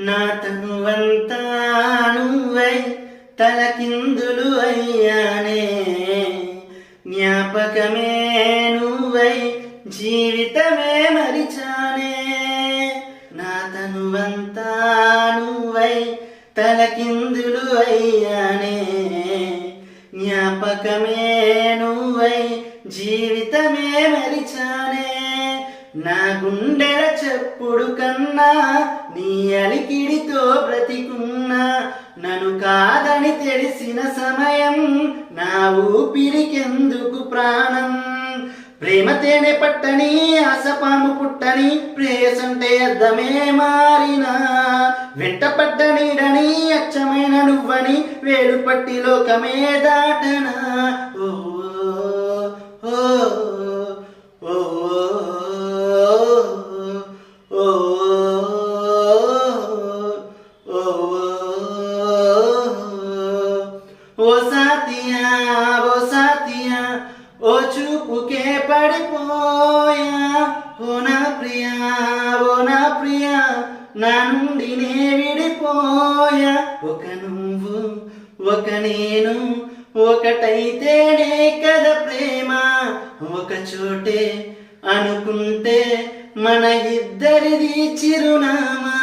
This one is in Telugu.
నా తనువంతా నువ్వై తలకిందులు అయ్యానే, జ్ఞాపకమే నువ్వై జీవితమే మరిచానే. నా తనువంతా నువ్వై తలకిందులు అయ్యానే, జ్ఞాపకమే నువ్వై జీవితమే మరిచానే. నా గుండెల చెప్పుడు కన్నా నీ అలికిడితో బ్రతికున్నా, నన్ను కాదని తెలిసిన సమయం నా ఊపిరికెందుకు ప్రాణం. ప్రేమ తేనె పట్టని ఆసపాము పుట్టని ప్రేయసంటే అర్థమే మారినా, వెంటపడ్డ నీడని అచ్చమైన నువ్వని వేలు పట్టి లోకమే దాటనా. ఓ ఓ ఓ ఓ ఓ సాతియా ఓ సాతియా ఓ చూపుకే పడిపోయా. ఓ నా ప్రియా ఓ నా ప్రియా నా నుండి నే విడిపోయా. ఒక నువ్వు ఒక నేను ఒకటైతేనే కదా ప్రేమ, ఒక చోటే అనుకుంటే మన ఇద్దరిది చిరునామా.